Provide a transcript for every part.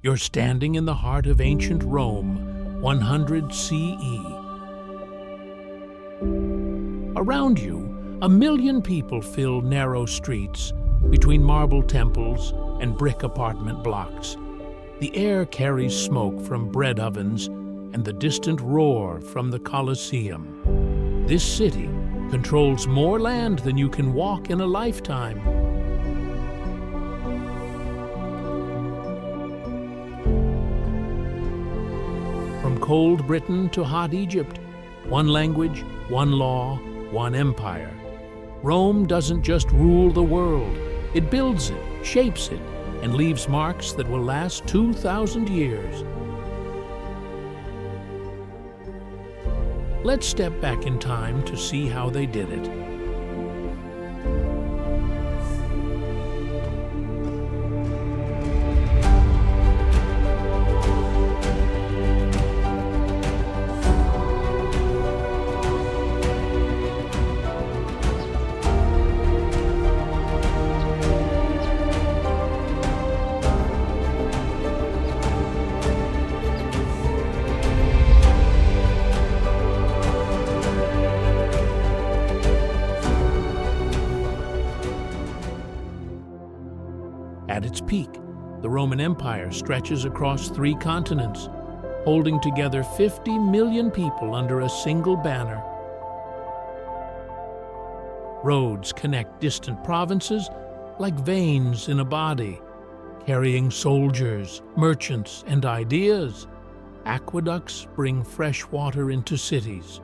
You're standing in the heart of ancient Rome, 100 CE. Around you, 1 million people fill narrow streets between marble temples and brick apartment blocks. The air carries smoke from bread ovens and the distant roar from the Colosseum. This city controls more land than you can walk in a lifetime. From cold Britain to hot Egypt, one language, one law, one empire. Rome doesn't just rule the world, it builds it, shapes it, and leaves marks that will last 2,000 years. Let's step back in time to see how they did it. At its peak, the Roman Empire stretches across 3 continents, holding together 50 million people under a single banner. Roads connect distant provinces like veins in a body, carrying soldiers, merchants, and ideas. Aqueducts bring fresh water into cities.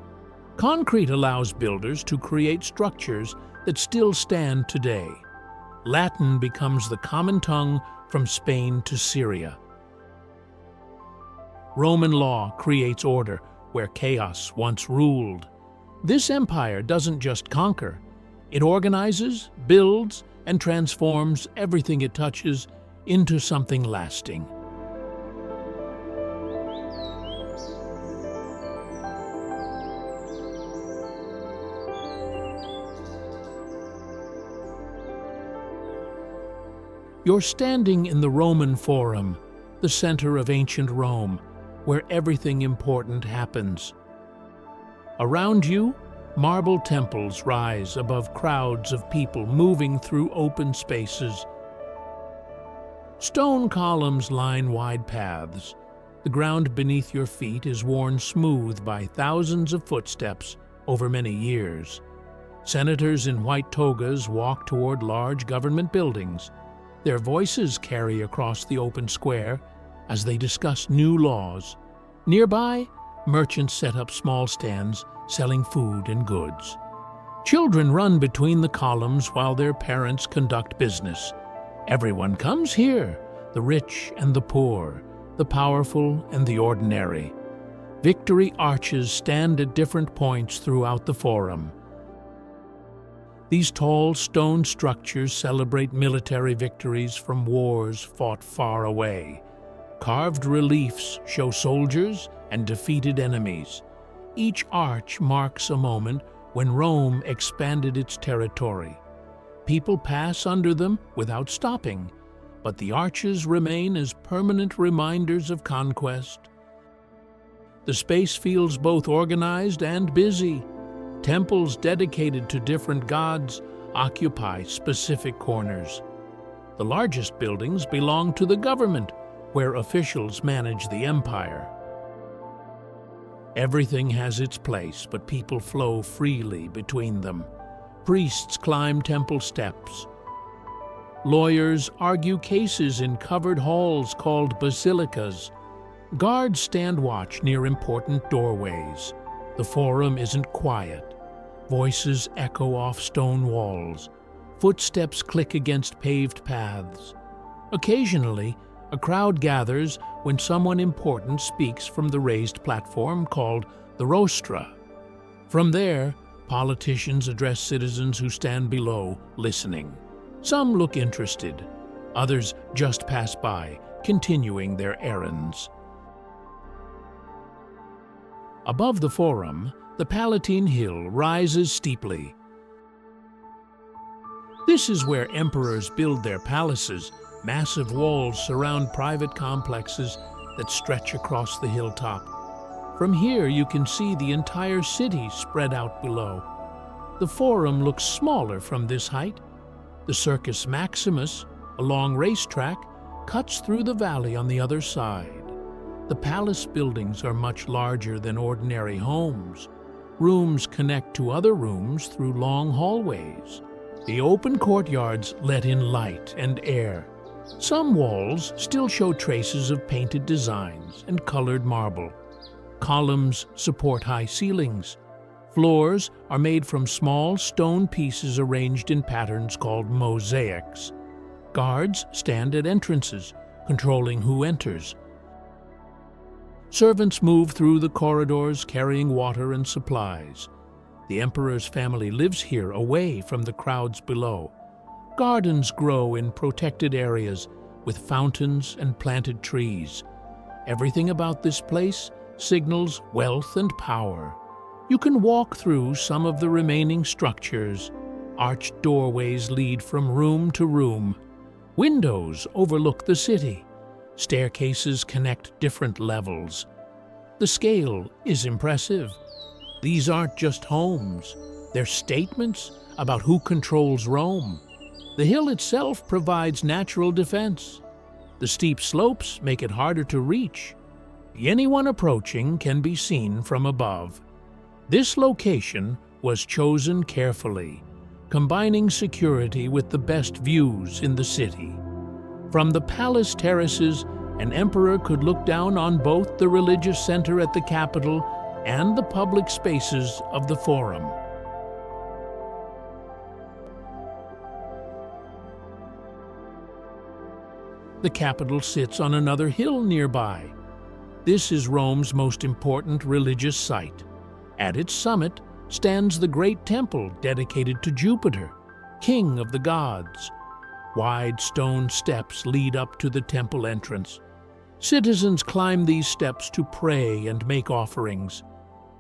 Concrete allows builders to create structures that still stand today. Latin becomes the common tongue from Spain to Syria. Roman law creates order where chaos once ruled. This empire doesn't just conquer, it organizes, builds, and transforms everything it touches into something lasting. You're standing in the Roman Forum, the center of ancient Rome, where everything important happens. Around you, marble temples rise above crowds of people moving through open spaces. Stone columns line wide paths. The ground beneath your feet is worn smooth by thousands of footsteps over many years. Senators in white togas walk toward large government buildings. Their voices carry across the open square as they discuss new laws. Nearby, merchants set up small stands selling food and goods. Children run between the columns while their parents conduct business. Everyone comes here, the rich and the poor, the powerful and the ordinary. Victory arches stand at different points throughout the forum. These tall stone structures celebrate military victories from wars fought far away. Carved reliefs show soldiers and defeated enemies. Each arch marks a moment when Rome expanded its territory. People pass under them without stopping, but the arches remain as permanent reminders of conquest. The space feels both organized and busy. Temples dedicated to different gods occupy specific corners. The largest buildings belong to the government, where officials manage the empire. Everything has its place, but people flow freely between them. Priests climb temple steps. Lawyers argue cases in covered halls called basilicas. Guards stand watch near important doorways. The forum isn't quiet. Voices echo off stone walls. Footsteps click against paved paths. Occasionally, a crowd gathers when someone important speaks from the raised platform called the rostra. From there, politicians address citizens who stand below, listening. Some look interested. Others just pass by, continuing their errands. Above the forum, the Palatine Hill rises steeply. This is where emperors build their palaces, Massive walls surround private complexes that stretch across the hilltop. From here you can see the entire city spread out below. The Forum looks smaller from this height. The Circus Maximus, a long racetrack, cuts through the valley on the other side. The palace buildings are much larger than ordinary homes. Rooms connect to other rooms through long hallways. The open courtyards let in light and air. Some walls still show traces of painted designs and colored marble. Columns support high ceilings. Floors are made from small stone pieces arranged in patterns called mosaics. Guards stand at entrances, controlling who enters. Servants move through the corridors carrying water and supplies. The emperor's family lives here away from the crowds below. Gardens grow in protected areas with fountains and planted trees. Everything about this place signals wealth and power. You can walk through some of the remaining structures. Arched doorways lead from room to room. Windows overlook the city. Staircases connect different levels. The scale is impressive. These aren't just homes. They're statements about who controls Rome. The hill itself provides natural defense. The steep slopes make it harder to reach. Anyone approaching can be seen from above. This location was chosen carefully, combining security with the best views in the city. From the palace terraces, an emperor could look down on both the religious center at the capital and the public spaces of the Forum. The capital sits on another hill nearby. This is Rome's most important religious site. At its summit stands the great temple dedicated to Jupiter, king of the gods. Wide stone steps lead up to the temple entrance. Citizens climb these steps to pray and make offerings.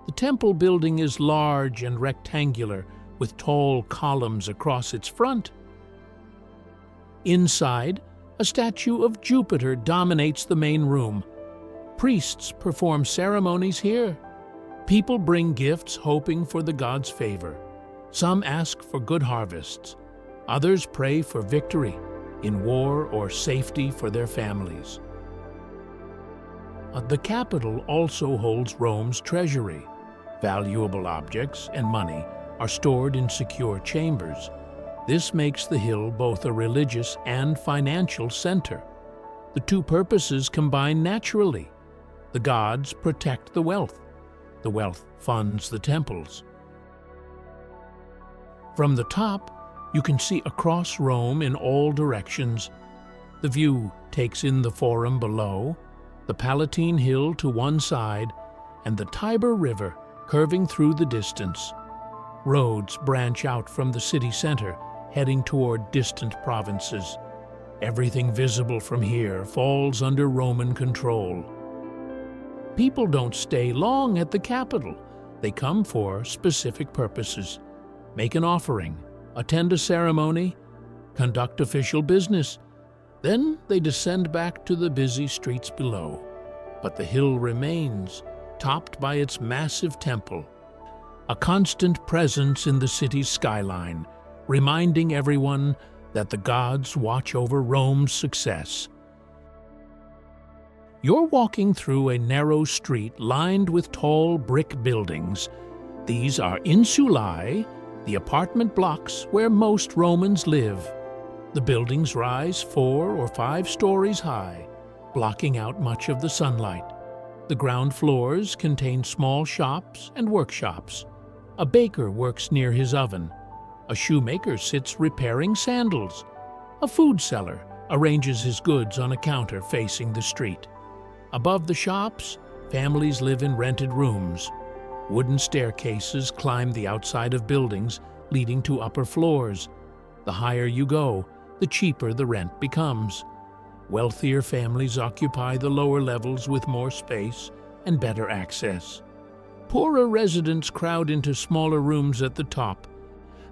The temple building is large and rectangular, with tall columns across its front. Inside, a statue of Jupiter dominates the main room. Priests perform ceremonies here. People bring gifts hoping for the god's favor. Some ask for good harvests. Others pray for victory in war or safety for their families. The capital also holds Rome's treasury. Valuable objects and money are stored in secure chambers. This makes the hill both a religious and financial center. The two purposes combine naturally. The gods protect the wealth. The wealth funds the temples. From the top, you can see across Rome in all directions. The view takes in the Forum below, the Palatine Hill to one side, and the Tiber River curving through the distance. Roads branch out from the city center, heading toward distant provinces. Everything visible from here falls under Roman control. People don't stay long at the capital. They come for specific purposes. Make an offering, attend a ceremony, conduct official business. Then they descend back to the busy streets below. But the hill remains, topped by its massive temple, a constant presence in the city's skyline, reminding everyone that the gods watch over Rome's success. You're walking through a narrow street lined with tall brick buildings. These are insulae, the apartment blocks where most Romans live. The buildings rise 4 or 5 stories high, blocking out much of the sunlight. The ground floors contain small shops and workshops. A baker works near his oven. A shoemaker sits repairing sandals. A food seller arranges his goods on a counter facing the street. Above the shops, families live in rented rooms. Wooden staircases climb the outside of buildings, leading to upper floors. The higher you go, the cheaper the rent becomes. Wealthier families occupy the lower levels with more space and better access. Poorer residents crowd into smaller rooms at the top.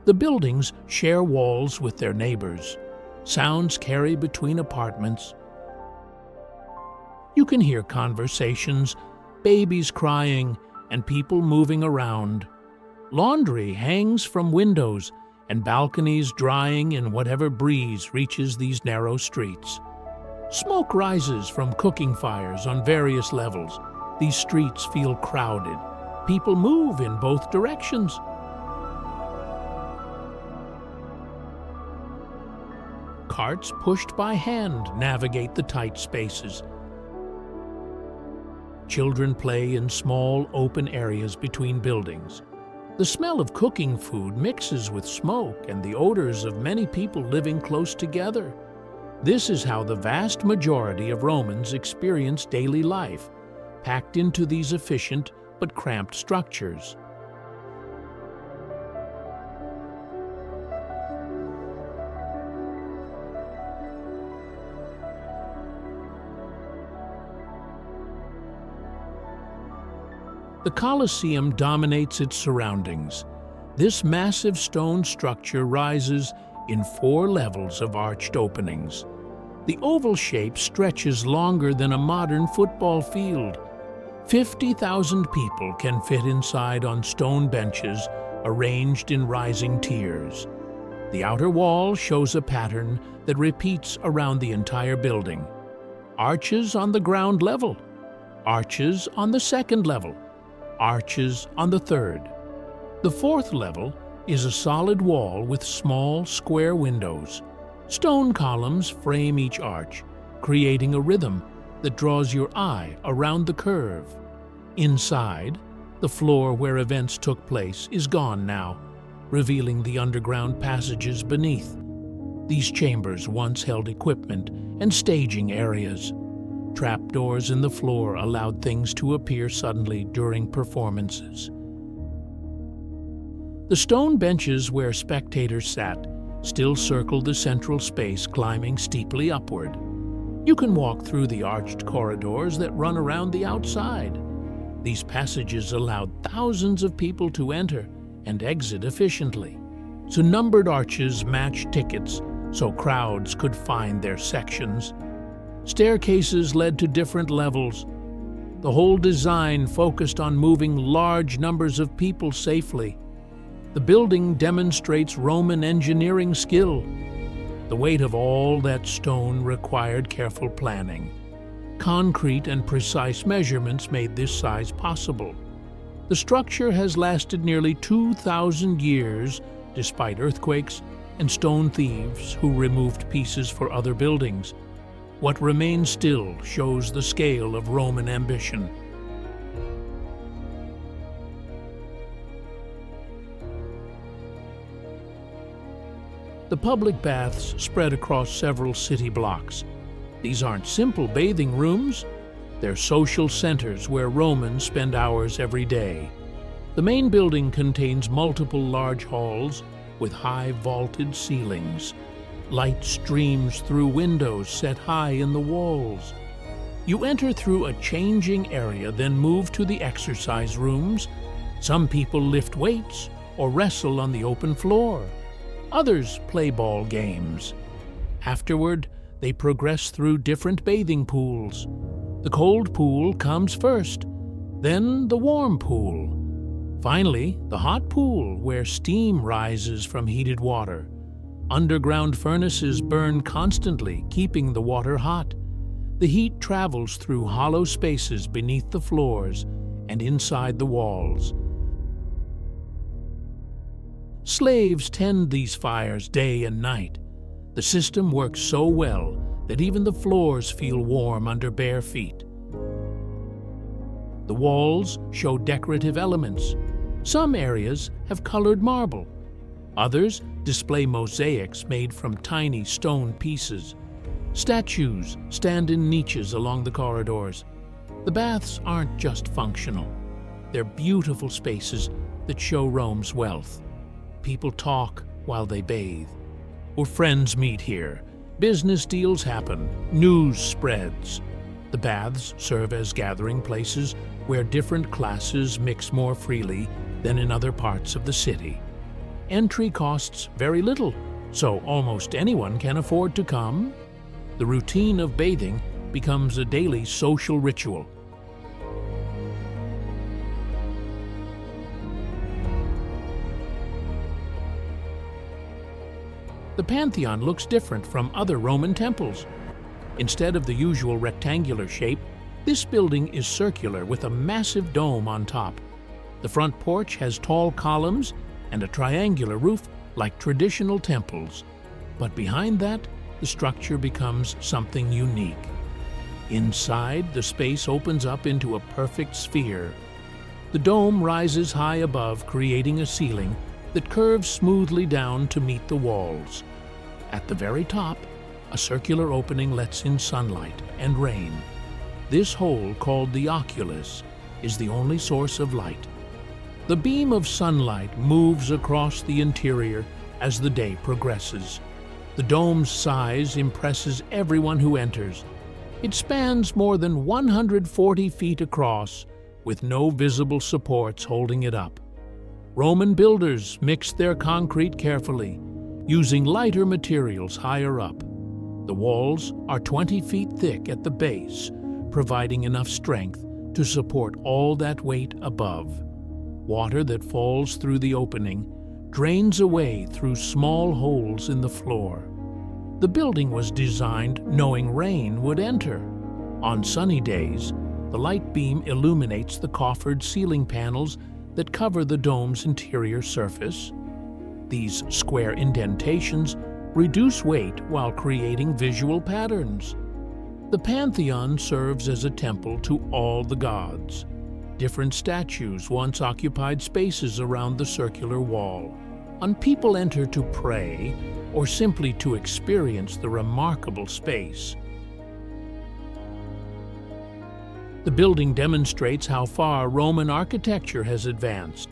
The buildings share walls with their neighbors. Sounds carry between apartments. You can hear conversations, babies crying, and people moving around. Laundry hangs from windows, and balconies drying in whatever breeze reaches these narrow streets. Smoke rises from cooking fires on various levels. These streets feel crowded. People move in both directions. Carts pushed by hand navigate the tight spaces. Children play in small, open areas between buildings. The smell of cooking food mixes with smoke and the odors of many people living close together. This is how the vast majority of Romans experienced daily life, packed into these efficient but cramped structures. The Colosseum dominates its surroundings. This massive stone structure rises in 4 levels of arched openings. The oval shape stretches longer than a modern football field. 50,000 people can fit inside on stone benches arranged in rising tiers. The outer wall shows a pattern that repeats around the entire building. Arches on the ground level, arches on the second level, arches on the third. The 4th level is a solid wall with small, square windows. Stone columns frame each arch, creating a rhythm that draws your eye around the curve. Inside, the floor where events took place is gone now, revealing the underground passages beneath. These chambers once held equipment and staging areas. Trapdoors in the floor allowed things to appear suddenly during performances. The stone benches where spectators sat still circle the central space, climbing steeply upward. You can walk through the arched corridors that run around the outside. These passages allowed thousands of people to enter and exit efficiently. So numbered arches matched tickets so crowds could find their sections. Staircases led to different levels. The whole design focused on moving large numbers of people safely. The building demonstrates Roman engineering skill. The weight of all that stone required careful planning. Concrete and precise measurements made this size possible. The structure has lasted nearly 2,000 years, despite earthquakes and stone thieves who removed pieces for other buildings. What remains still shows the scale of Roman ambition. The public baths spread across several city blocks. These aren't simple bathing rooms. They're social centers where Romans spend hours every day. The main building contains multiple large halls with high vaulted ceilings. Light streams through windows set high in the walls. You enter through a changing area, then move to the exercise rooms. Some people lift weights or wrestle on the open floor. Others play ball games. Afterward, they progress through different bathing pools. The cold pool comes first, then the warm pool. Finally, the hot pool, where steam rises from heated water. Underground furnaces burn constantly, keeping the water hot. The heat travels through hollow spaces beneath the floors and inside the walls. Slaves tend these fires day and night. The system works so well that even the floors feel warm under bare feet. The walls show decorative elements. Some areas have colored marble. Others display mosaics made from tiny stone pieces. Statues stand in niches along the corridors. The baths aren't just functional. They're beautiful spaces that show Rome's wealth. People talk while they bathe. Or friends meet here. Business deals happen. News spreads. The baths serve as gathering places where different classes mix more freely than in other parts of the city. Entry costs very little, so almost anyone can afford to come. The routine of bathing becomes a daily social ritual. The Pantheon looks different from other Roman temples. Instead of the usual rectangular shape, this building is circular with a massive dome on top. The front porch has tall columns and a triangular roof like traditional temples. But behind that, the structure becomes something unique. Inside, the space opens up into a perfect sphere. The dome rises high above, creating a ceiling that curves smoothly down to meet the walls. At the very top, a circular opening lets in sunlight and rain. This hole, called the oculus, is the only source of light. The beam of sunlight moves across the interior as the day progresses. The dome's size impresses everyone who enters. It spans more than 140 feet across, with no visible supports holding it up. Roman builders mixed their concrete carefully, using lighter materials higher up. The walls are 20 feet thick at the base, providing enough strength to support all that weight above. Water that falls through the opening drains away through small holes in the floor. The building was designed knowing rain would enter. On sunny days, the light beam illuminates the coffered ceiling panels that cover the dome's interior surface. These square indentations reduce weight while creating visual patterns. The Pantheon serves as a temple to all the gods. Different statues once occupied spaces around the circular wall. And people enter to pray or simply to experience the remarkable space. The building demonstrates how far Roman architecture has advanced.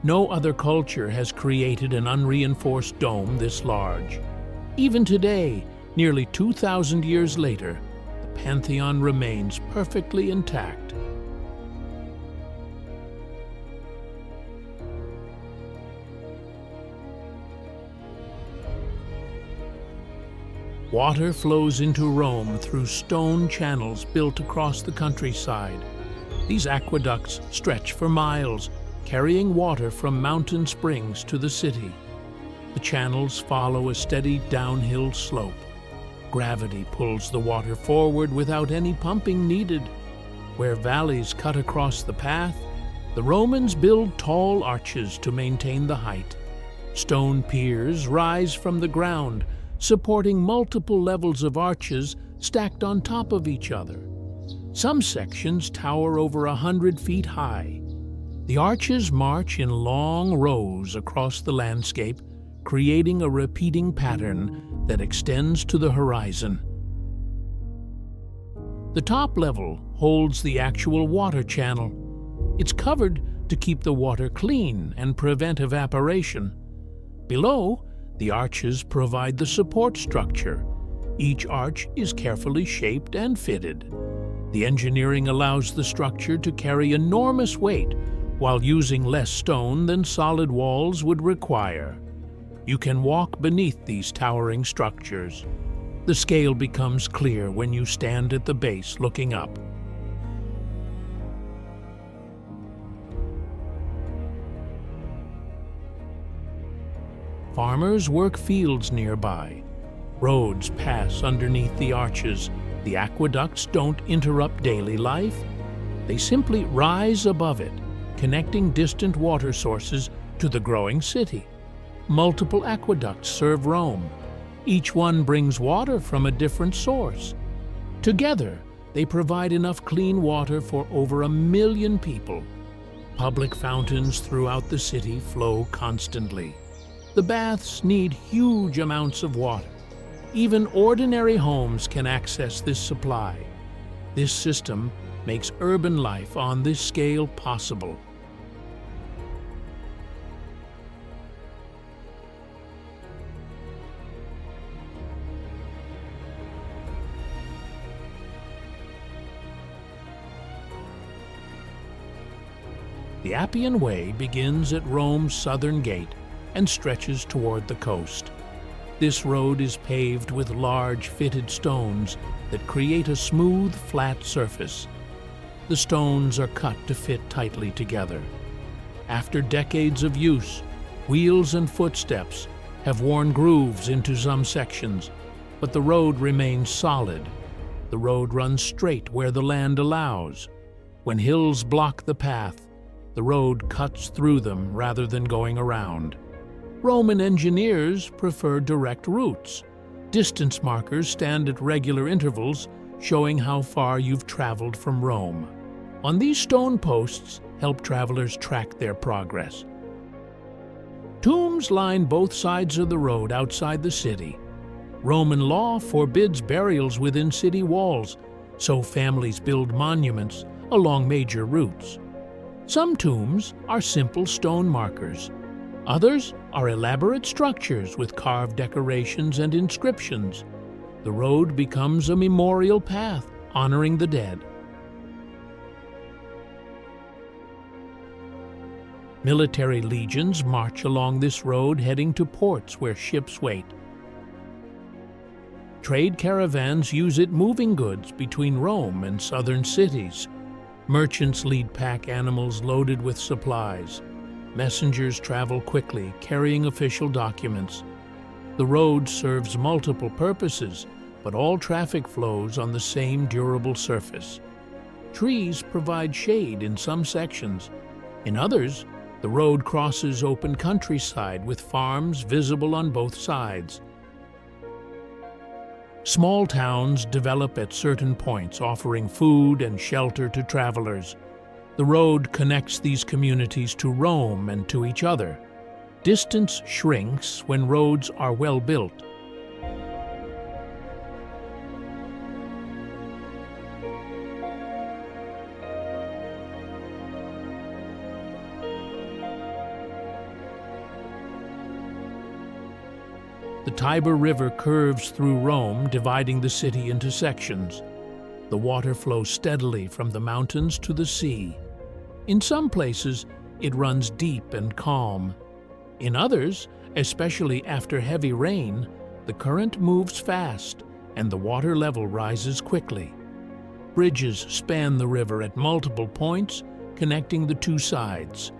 No other culture has created an unreinforced dome this large. Even today, nearly 2,000 years later, the Pantheon remains perfectly intact. Water flows into Rome through stone channels built across the countryside. These aqueducts stretch for miles, carrying water from mountain springs to the city. The channels follow a steady downhill slope. Gravity pulls the water forward without any pumping needed. Where valleys cut across the path, the Romans build tall arches to maintain the height. Stone piers rise from the ground, supporting multiple levels of arches stacked on top of each other. Some sections tower over 100 feet high. The arches march in long rows across the landscape, creating a repeating pattern that extends to the horizon. The top level holds the actual water channel. It's covered to keep the water clean and prevent evaporation. Below, the arches provide the support structure. Each arch is carefully shaped and fitted. The engineering allows the structure to carry enormous weight while using less stone than solid walls would require. You can walk beneath these towering structures. The scale becomes clear when you stand at the base looking up. Farmers work fields nearby. Roads pass underneath the arches. The aqueducts don't interrupt daily life. They simply rise above it, connecting distant water sources to the growing city. Multiple aqueducts serve Rome. Each one brings water from a different source. Together, they provide enough clean water for over 1 million people. Public fountains throughout the city flow constantly. The baths need huge amounts of water. Even ordinary homes can access this supply. This system makes urban life on this scale possible. The Appian Way begins at Rome's southern gate and stretches toward the coast. This road is paved with large fitted stones that create a smooth, flat surface. The stones are cut to fit tightly together. After decades of use, wheels and footsteps have worn grooves into some sections, but the road remains solid. The road runs straight where the land allows. When hills block the path, the road cuts through them rather than going around. Roman engineers prefer direct routes. Distance markers stand at regular intervals, showing how far you've traveled from Rome. On these stone posts help travelers track their progress. Tombs line both sides of the road outside the city. Roman law forbids burials within city walls, so families build monuments along major routes. Some tombs are simple stone markers. Others are elaborate structures with carved decorations and inscriptions. The road becomes a memorial path honoring the dead. Military legions march along this road heading to ports where ships wait. Trade caravans use it moving goods between Rome and southern cities. Merchants lead pack animals loaded with supplies. Messengers travel quickly, carrying official documents. The road serves multiple purposes, but all traffic flows on the same durable surface. Trees provide shade in some sections. In others, the road crosses open countryside with farms visible on both sides. Small towns develop at certain points, offering food and shelter to travelers. The road connects these communities to Rome and to each other. Distance shrinks when roads are well built. The Tiber River curves through Rome, dividing the city into sections. The water flows steadily from the mountains to the sea. In some places, it runs deep and calm. In others, especially after heavy rain, the current moves fast and the water level rises quickly. Bridges span the river at multiple points, connecting the two sides.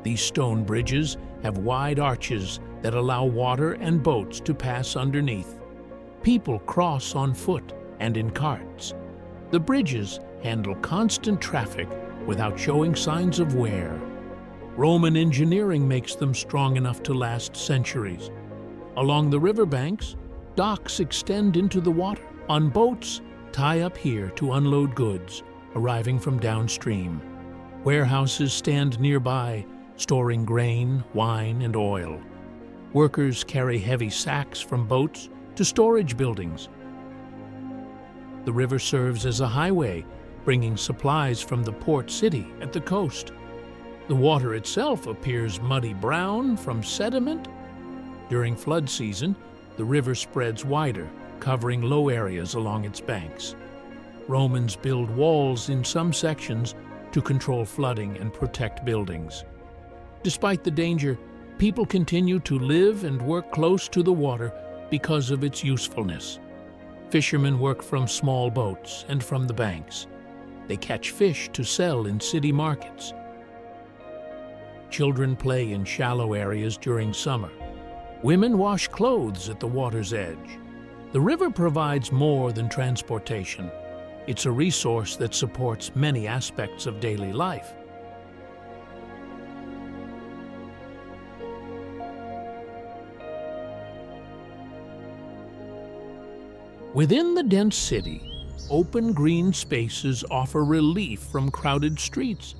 These stone bridges have wide arches that allow water and boats to pass underneath. People cross on foot and in carts. The bridges handle constant traffic without showing signs of wear. Roman engineering makes them strong enough to last centuries. Along the riverbanks, docks extend into the water. On boats, tie up here to unload goods arriving from downstream. Warehouses stand nearby, storing grain, wine, and oil. Workers carry heavy sacks from boats to storage buildings. The river serves as a highway, bringing supplies from the port city at the coast. The water itself appears muddy brown from sediment. During flood season, the river spreads wider, covering low areas along its banks. Romans build walls in some sections to control flooding and protect buildings. Despite the danger, people continue to live and work close to the water because of its usefulness. Fishermen work from small boats and from the banks. They catch fish to sell in city markets. Children play in shallow areas during summer. Women wash clothes at the water's edge. The river provides more than transportation. It's a resource that supports many aspects of daily life. Within the dense city, open green spaces offer relief from crowded streets.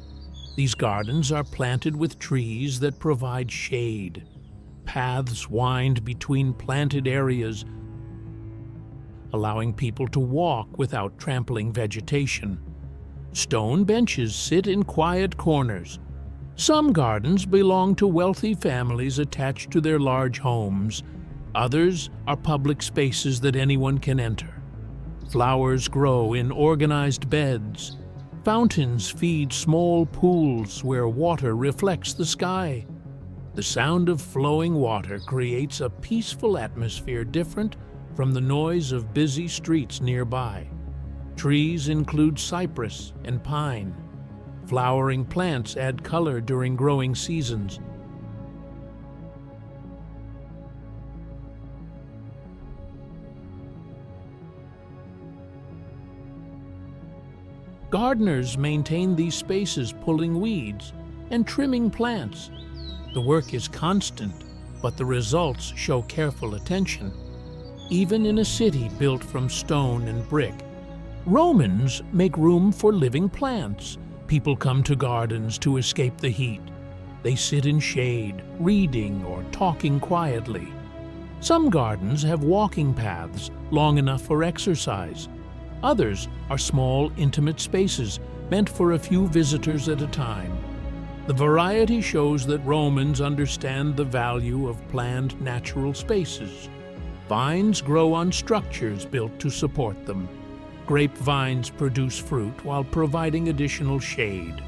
These gardens are planted with trees that provide shade. Paths wind between planted areas, allowing people to walk without trampling vegetation. Stone benches sit in quiet corners. Some gardens belong to wealthy families attached to their large homes. Others are public spaces that anyone can enter. Flowers grow in organized beds. Fountains feed small pools where water reflects the sky. The sound of flowing water creates a peaceful atmosphere different from the noise of busy streets nearby. Trees include cypress and pine. Flowering plants add color during growing seasons. Gardeners maintain these spaces, pulling weeds and trimming plants. The work is constant, but the results show careful attention. Even in a city built from stone and brick, Romans make room for living plants. People come to gardens to escape the heat. They sit in shade, reading or talking quietly. Some gardens have walking paths long enough for exercise. Others are small, intimate spaces meant for a few visitors at a time. The variety shows that Romans understand the value of planned natural spaces. Vines grow on structures built to support them. Grapevines produce fruit while providing additional shade.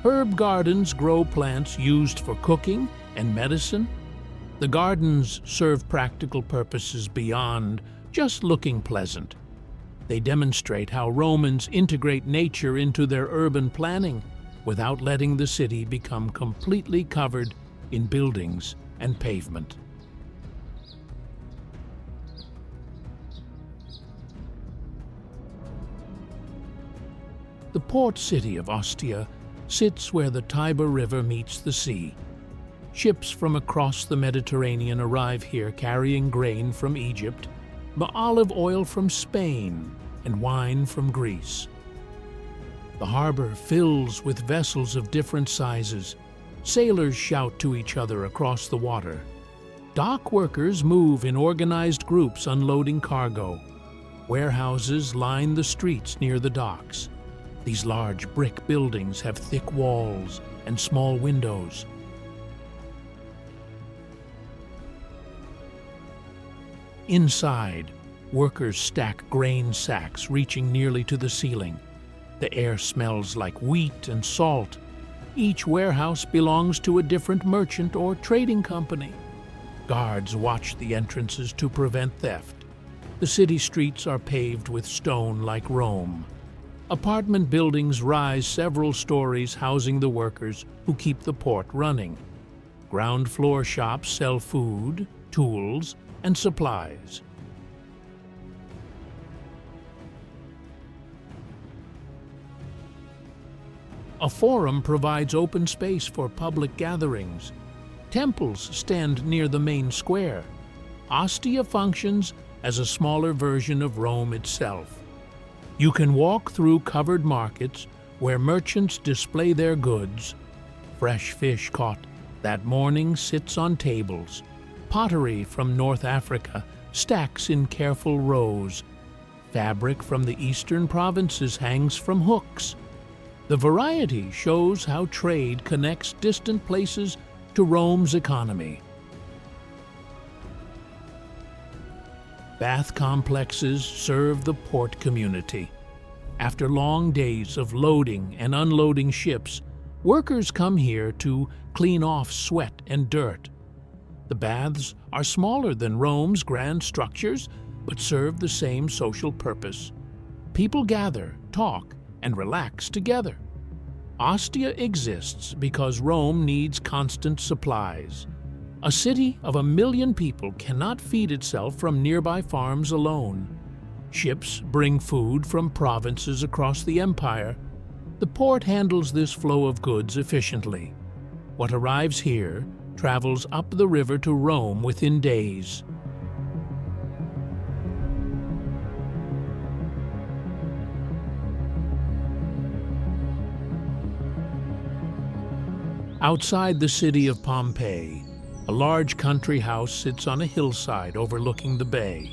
Herb gardens grow plants used for cooking and medicine. The gardens serve practical purposes beyond just looking pleasant. They demonstrate how Romans integrate nature into their urban planning without letting the city become completely covered in buildings and pavement. The port city of Ostia sits where the Tiber River meets the sea. Ships from across the Mediterranean arrive here carrying grain from Egypt, olive oil from Spain, and wine from Greece. The harbor fills with vessels of different sizes. Sailors shout to each other across the water. Dock workers move in organized groups unloading cargo. Warehouses line the streets near the docks. These large brick buildings have thick walls and small windows. Inside, workers stack grain sacks reaching nearly to the ceiling. The air smells like wheat and salt. Each warehouse belongs to a different merchant or trading company. Guards watch the entrances to prevent theft. The city streets are paved with stone like Rome. Apartment buildings rise several stories, housing the workers who keep the port running. Ground floor shops sell food, tools, and supplies. A forum provides open space for public gatherings. Temples stand near the main square. Ostia functions as a smaller version of Rome itself. You can walk through covered markets where merchants display their goods. Fresh fish caught that morning sits on tables. Pottery from North Africa stacks in careful rows. Fabric from the eastern provinces hangs from hooks. The variety shows how trade connects distant places to Rome's economy. Bath complexes serve the port community. After long days of loading and unloading ships, workers come here to clean off sweat and dirt. The baths are smaller than Rome's grand structures, but serve the same social purpose. People gather, talk, and relax together. Ostia exists because Rome needs constant supplies. A city of 1 million people cannot feed itself from nearby farms alone. Ships bring food from provinces across the empire. The port handles this flow of goods efficiently. What arrives here travels up the river to Rome within days. Outside the city of Pompeii, a large country house sits on a hillside overlooking the bay.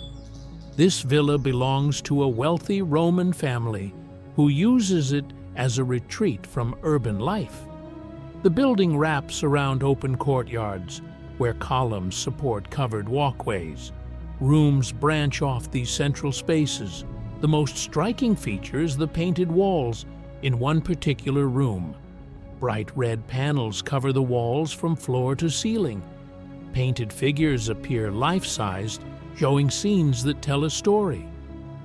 This villa belongs to a wealthy Roman family who uses it as a retreat from urban life. The building wraps around open courtyards where columns support covered walkways. Rooms branch off these central spaces. The most striking feature is the painted walls in one particular room. Bright red panels cover the walls from floor to ceiling. Painted figures appear life-sized, showing scenes that tell a story.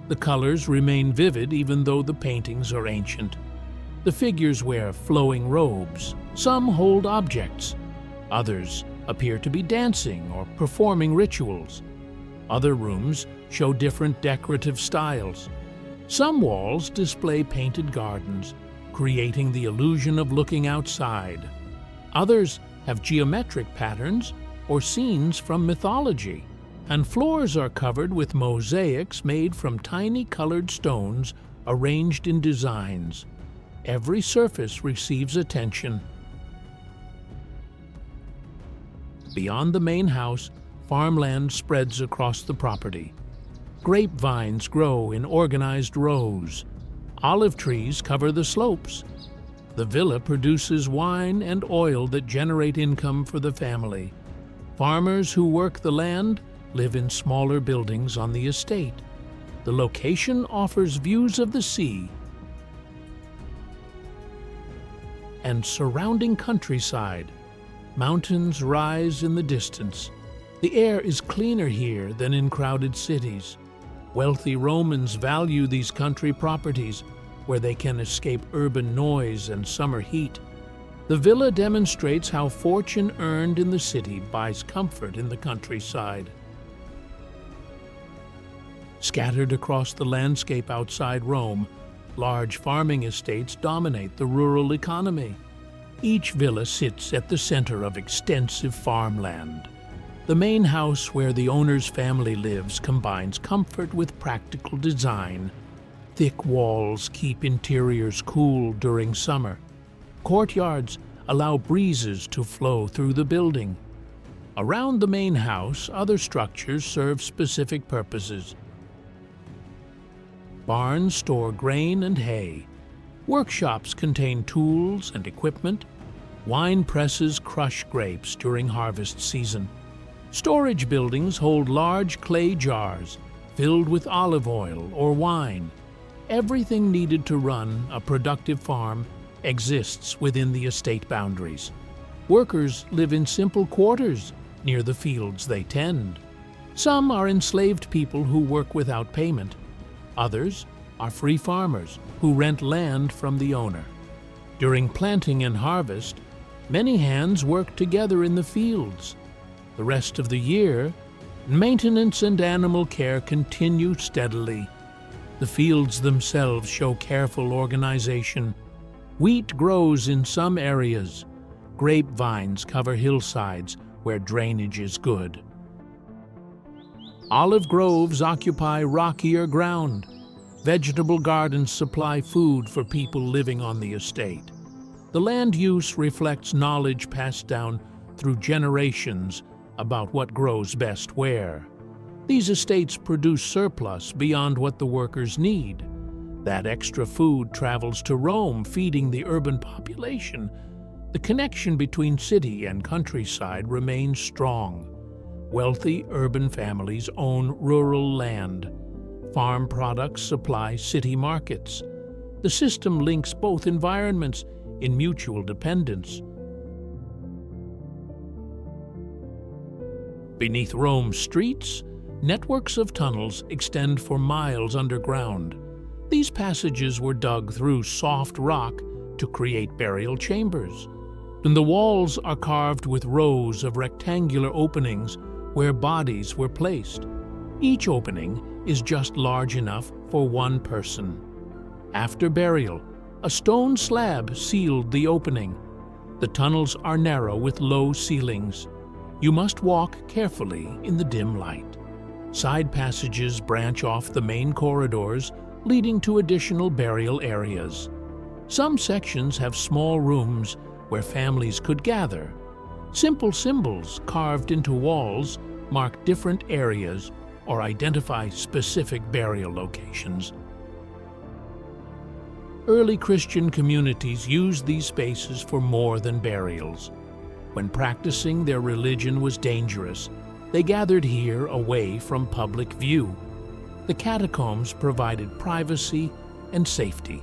The colors remain vivid even though the paintings are ancient. The figures wear flowing robes. Some hold objects. Others appear to be dancing or performing rituals. Other rooms show different decorative styles. Some walls display painted gardens, creating the illusion of looking outside. Others have geometric patterns or scenes from mythology. And floors are covered with mosaics made from tiny colored stones arranged in designs. Every surface receives attention. Beyond the main house, farmland spreads across the property. Grapevines grow in organized rows. Olive trees cover the slopes. The villa produces wine and oil that generate income for the family. Farmers who work the land live in smaller buildings on the estate. The location offers views of the sea and surrounding countryside. Mountains rise in the distance. The air is cleaner here than in crowded cities. Wealthy Romans value these country properties where they can escape urban noise and summer heat. The villa demonstrates how fortune earned in the city buys comfort in the countryside. Scattered across the landscape outside Rome, large farming estates dominate the rural economy. Each villa sits at the center of extensive farmland. The main house where the owner's family lives combines comfort with practical design. Thick walls keep interiors cool during summer. Courtyards allow breezes to flow through the building. Around the main house, other structures serve specific purposes. Barns store grain and hay. Workshops contain tools and equipment. Wine presses crush grapes during harvest season. Storage buildings hold large clay jars filled with olive oil or wine. Everything needed to run a productive farm exists within the estate boundaries. Workers live in simple quarters near the fields they tend. Some are enslaved people who work without payment. Others are free farmers who rent land from the owner. During planting and harvest, many hands work together in the fields. The rest of the year, maintenance and animal care continue steadily. The fields themselves show careful organization. Wheat grows in some areas. Grapevines cover hillsides where drainage is good. Olive groves occupy rockier ground. Vegetable gardens supply food for people living on the estate. The land use reflects knowledge passed down through generations about what grows best where. These estates produce surplus beyond what the workers need. That extra food travels to Rome, feeding the urban population. The connection between city and countryside remains strong. Wealthy urban families own rural land. Farm products supply city markets. The system links both environments in mutual dependence. Beneath Rome's streets, networks of tunnels extend for miles underground. These passages were dug through soft rock to create burial chambers. And the walls are carved with rows of rectangular openings where bodies were placed. Each opening is just large enough for one person. After burial, a stone slab sealed the opening. The tunnels are narrow with low ceilings. You must walk carefully in the dim light. Side passages branch off the main corridors, leading to additional burial areas. Some sections have small rooms where families could gather. Simple symbols carved into walls mark different areas or identify specific burial locations. Early Christian communities used these spaces for more than burials. When practicing their religion was dangerous, they gathered here away from public view. The catacombs provided privacy and safety.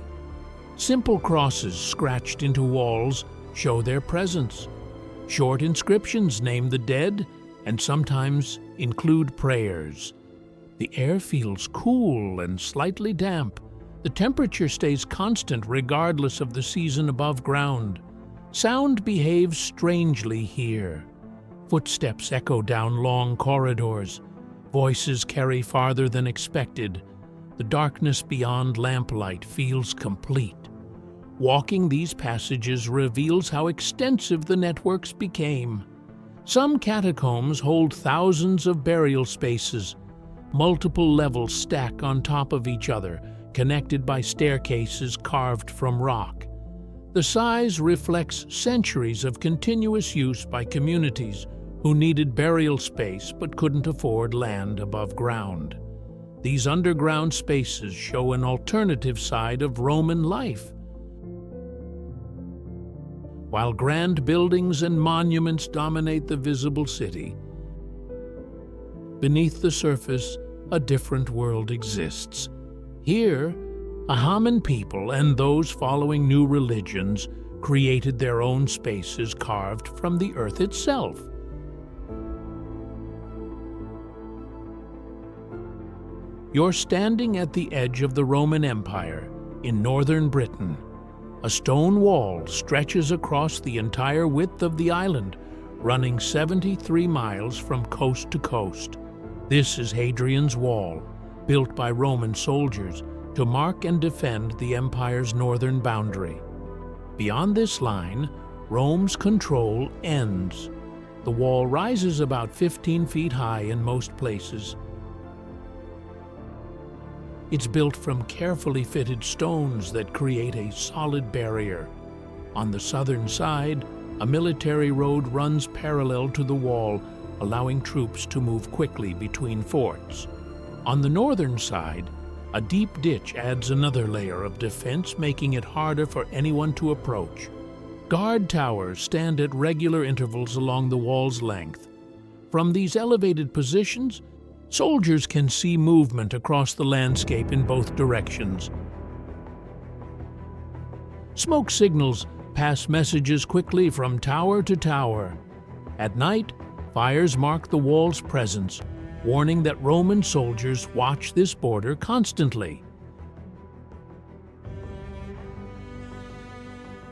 Simple crosses scratched into walls show their presence. Short inscriptions name the dead and sometimes include prayers. The air feels cool and slightly damp. The temperature stays constant regardless of the season above ground. Sound behaves strangely here. Footsteps echo down long corridors. Voices carry farther than expected. The darkness beyond lamplight feels complete. Walking these passages reveals how extensive the networks became. Some catacombs hold thousands of burial spaces. Multiple levels stack on top of each other, connected by staircases carved from rock. The size reflects centuries of continuous use by communities who needed burial space but couldn't afford land above ground. These underground spaces show an alternative side of Roman life. While grand buildings and monuments dominate the visible city, beneath the surface, a different world exists. Here, Ahaman people and those following new religions created their own spaces carved from the earth itself. You're standing at the edge of the Roman Empire in northern Britain. A stone wall stretches across the entire width of the island, running 73 miles from coast to coast. This is Hadrian's Wall, built by Roman soldiers to mark and defend the empire's northern boundary. Beyond this line, Rome's control ends. The wall rises about 15 feet high in most places. It's built from carefully fitted stones that create a solid barrier. On the southern side, a military road runs parallel to the wall, allowing troops to move quickly between forts. On the northern side, a deep ditch adds another layer of defense, making it harder for anyone to approach. Guard towers stand at regular intervals along the wall's length. From these elevated positions, soldiers can see movement across the landscape in both directions. Smoke signals pass messages quickly from tower to tower. At night, fires mark the wall's presence, warning that Roman soldiers watch this border constantly.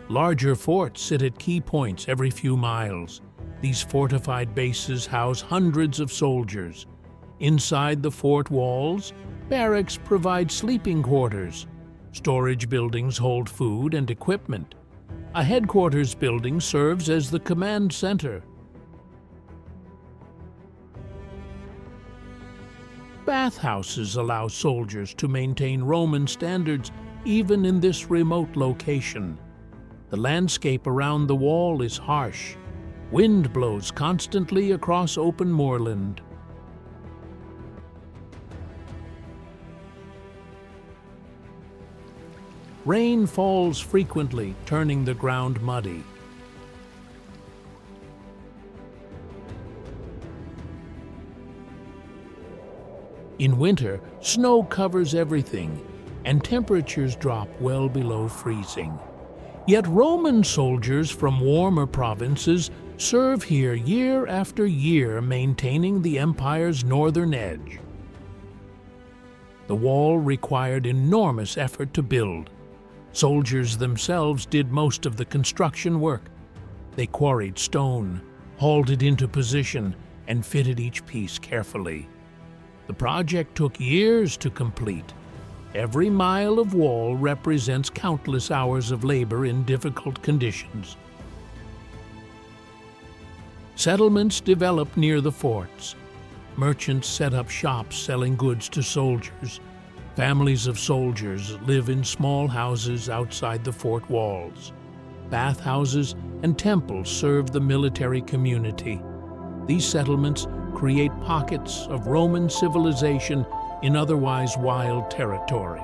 Larger forts sit at key points every few miles. These fortified bases house hundreds of soldiers. Inside the fort walls, barracks provide sleeping quarters. Storage buildings hold food and equipment. A headquarters building serves as the command center. Bathhouses allow soldiers to maintain Roman standards even in this remote location. The landscape around the wall is harsh. Wind blows constantly across open moorland. Rain falls frequently, turning the ground muddy. In winter, snow covers everything, and temperatures drop well below freezing. Yet Roman soldiers from warmer provinces serve here year after year, maintaining the empire's northern edge. The wall required enormous effort to build. Soldiers themselves did most of the construction work. They quarried stone, hauled it into position, and fitted each piece carefully. The project took years to complete. Every mile of wall represents countless hours of labor in difficult conditions. Settlements developed near the forts. Merchants set up shops selling goods to soldiers. Families of soldiers live in small houses outside the fort walls. Bathhouses and temples serve the military community. These settlements create pockets of Roman civilization in otherwise wild territory.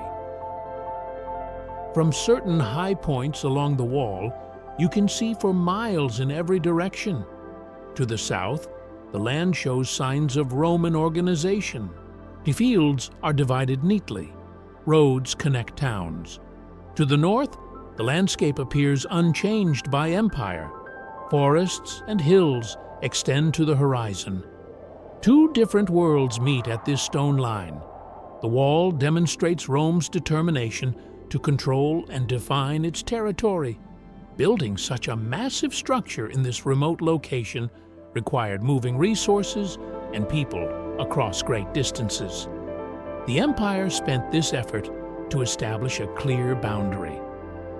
From certain high points along the wall, you can see for miles in every direction. To the south, the land shows signs of Roman organization. The fields are divided neatly. Roads connect towns. To the north, The landscape appears unchanged by empire. Forests and hills extend to the horizon. Two different worlds meet at this stone line. The wall demonstrates Rome's determination to control and define its territory. Building such a massive structure in this remote location required moving resources and people across great distances. The empire spent this effort to establish a clear boundary.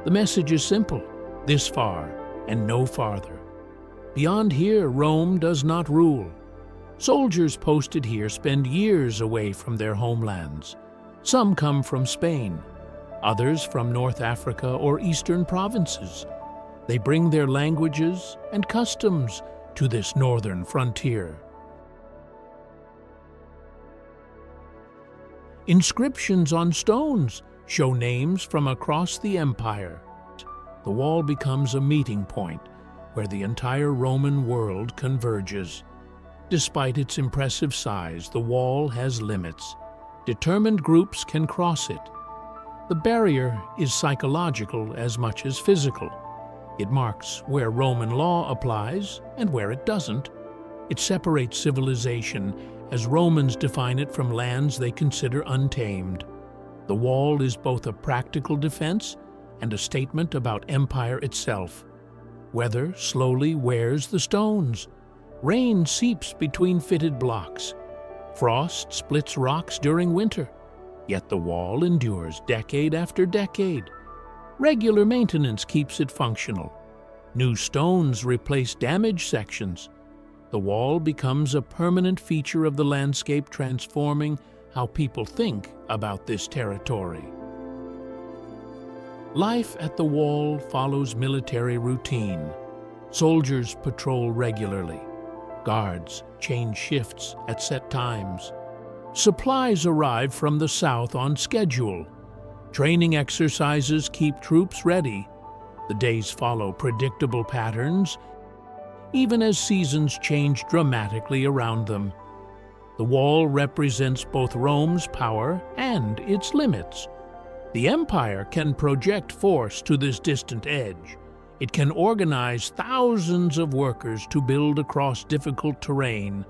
The message is simple: this far and no farther. Beyond here, Rome does not rule. Soldiers posted here spend years away from their homelands. Some come from Spain, others from North Africa or eastern provinces. They bring their languages and customs to this northern frontier. Inscriptions on stones show names from across the empire. The wall becomes a meeting point where the entire Roman world converges. Despite its impressive size, the wall has limits. Determined groups can cross it. The barrier is psychological as much as physical. It marks where Roman law applies and where it doesn't. It separates civilization as Romans define it from lands they consider untamed. The wall is both a practical defense and a statement about empire itself. Weather slowly wears the stones. Rain seeps between fitted blocks. Frost splits rocks during winter. Yet the wall endures decade after decade. Regular maintenance keeps it functional. New stones replace damaged sections. The wall becomes a permanent feature of the landscape, transforming how people think about this territory. Life at the wall follows military routine. Soldiers patrol regularly. Guards change shifts at set times. Supplies arrive from the south on schedule. Training exercises keep troops ready. The days follow predictable patterns, even as seasons change dramatically around them. The wall represents both Rome's power and its limits. The empire can project force to this distant edge. It can organize thousands of workers to build across difficult terrain.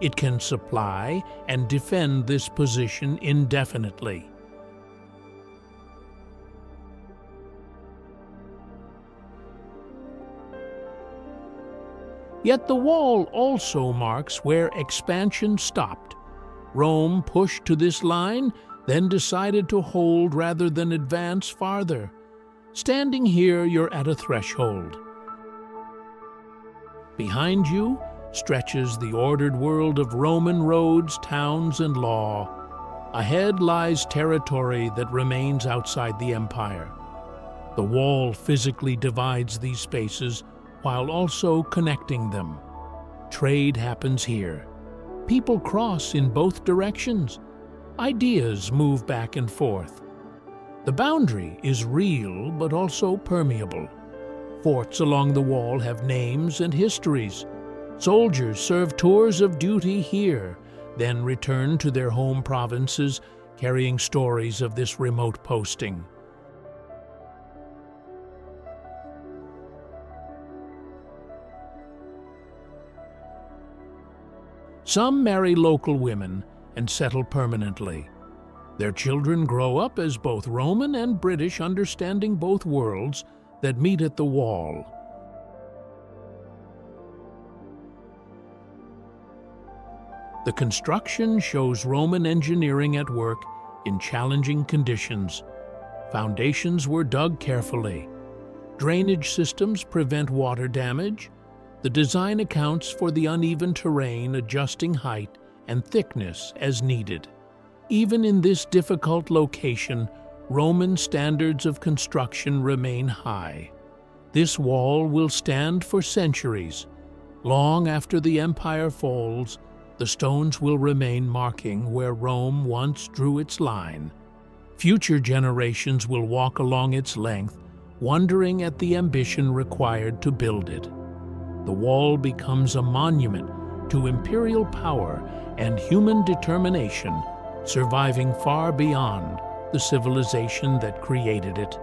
It can supply and defend this position indefinitely. Yet the wall also marks where expansion stopped. Rome pushed to this line, then decided to hold rather than advance farther. Standing here, you're at a threshold. Behind you stretches the ordered world of Roman roads, towns, and law. Ahead lies territory that remains outside the empire. The wall physically divides these spaces while also connecting them. Trade happens here. People cross in both directions. Ideas move back and forth. The boundary is real but also permeable. Forts along the wall have names and histories. Soldiers serve tours of duty here, then return to their home provinces carrying stories of this remote posting. Some marry local women and settle permanently. Their children grow up as both Roman and British, understanding both worlds that meet at the wall. The construction shows Roman engineering at work in challenging conditions. Foundations were dug carefully. Drainage systems prevent water damage. The design accounts for the uneven terrain, adjusting height and thickness as needed. Even in this difficult location, Roman standards of construction remain high. This wall will stand for centuries. Long after the empire falls, the stones will remain marking where Rome once drew its line. Future generations will walk along its length, wondering at the ambition required to build it. The wall becomes a monument to imperial power and human determination, surviving far beyond the civilization that created it.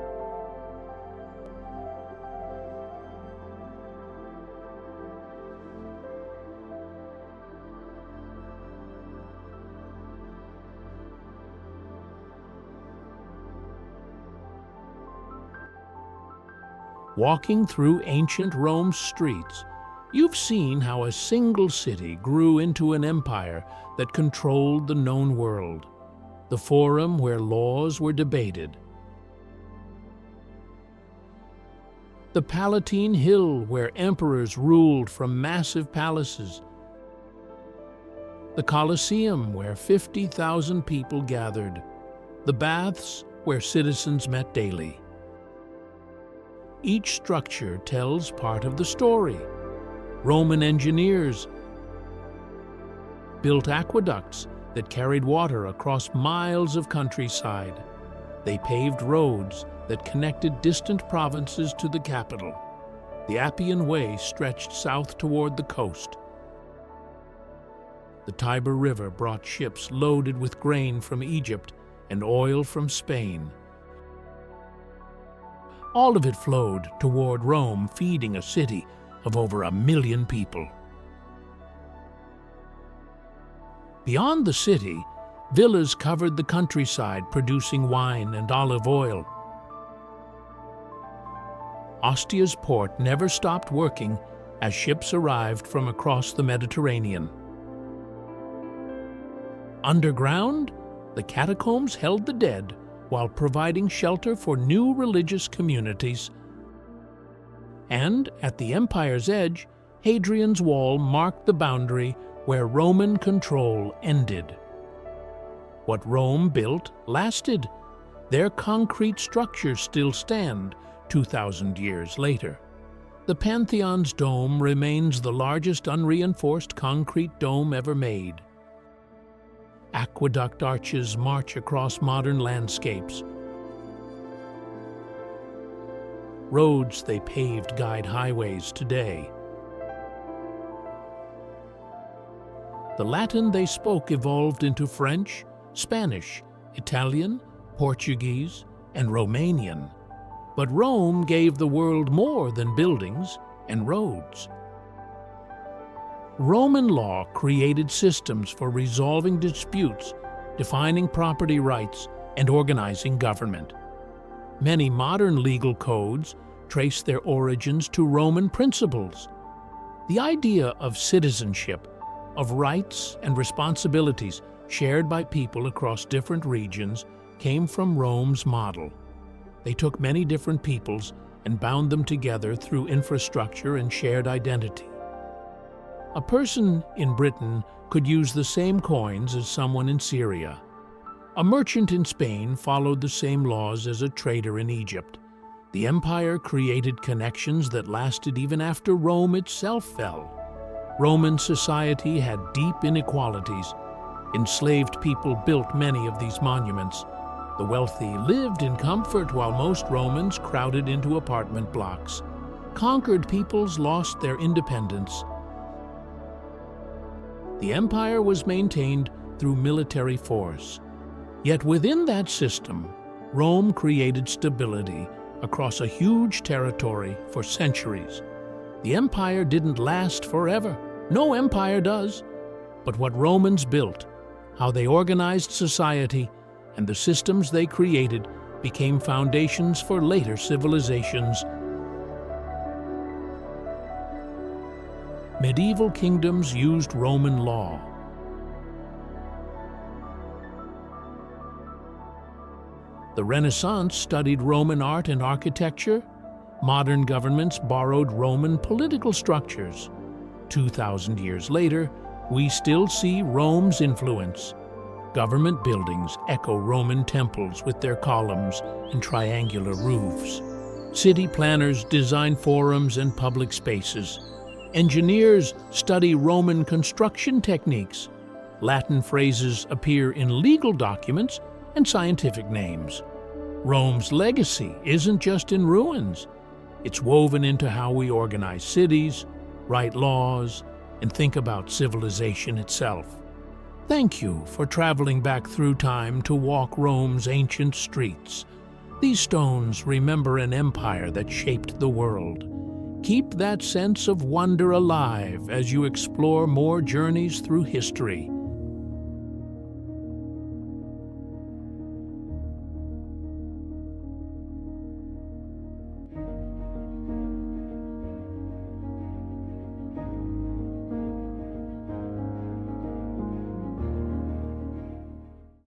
Walking through ancient Rome's streets, you've seen how a single city grew into an empire that controlled the known world, the forum where laws were debated. The Palatine Hill where emperors ruled from massive palaces. The Colosseum where 50,000 people gathered. The baths where citizens met daily. Each structure tells part of the story. Roman engineers built aqueducts that carried water across miles of countryside. They paved roads that connected distant provinces to the capital. The Appian Way stretched south toward the coast. The Tiber River brought ships loaded with grain from Egypt and oil from Spain. All of it flowed toward Rome, feeding a city of over 1 million people. Beyond the city, villas covered the countryside, producing wine and olive oil. Ostia's port never stopped working as ships arrived from across the Mediterranean. Underground, the catacombs held the dead while providing shelter for new religious communities. And at the empire's edge, Hadrian's Wall marked the boundary where Roman control ended. What Rome built lasted. Their concrete structures still stand 2,000 years later. The Pantheon's dome remains the largest unreinforced concrete dome ever made. Aqueduct arches march across modern landscapes. Roads they paved guide highways today. The Latin they spoke evolved into French, Spanish, Italian, Portuguese, and Romanian. But Rome gave the world more than buildings and roads. Roman law created systems for resolving disputes, defining property rights, and organizing government. Many modern legal codes trace their origins to Roman principles. The idea of citizenship, of rights and responsibilities shared by people across different regions, came from Rome's model. They took many different peoples and bound them together through infrastructure and shared identity. A person in Britain could use the same coins as someone in Syria. A merchant in Spain followed the same laws as a trader in Egypt. The empire created connections that lasted even after Rome itself fell. Roman society had deep inequalities. Enslaved people built many of these monuments. The wealthy lived in comfort while most Romans crowded into apartment blocks. Conquered peoples lost their independence. The empire was maintained through military force. Yet within that system, Rome created stability across a huge territory for centuries. The empire didn't last forever. No empire does. But what Romans built, how they organized society, and the systems they created became foundations for later civilizations. Medieval kingdoms used Roman law. The Renaissance studied Roman art and architecture. Modern governments borrowed Roman political structures. 2,000 years later, we still see Rome's influence. Government buildings echo Roman temples with their columns and triangular roofs. City planners design forums and public spaces. Engineers study Roman construction techniques. Latin phrases appear in legal documents and scientific names. Rome's legacy isn't just in ruins. It's woven into how we organize cities, write laws, and think about civilization itself. Thank you for traveling back through time to walk Rome's ancient streets. These stones remember an empire that shaped the world. Keep that sense of wonder alive as you explore more journeys through history.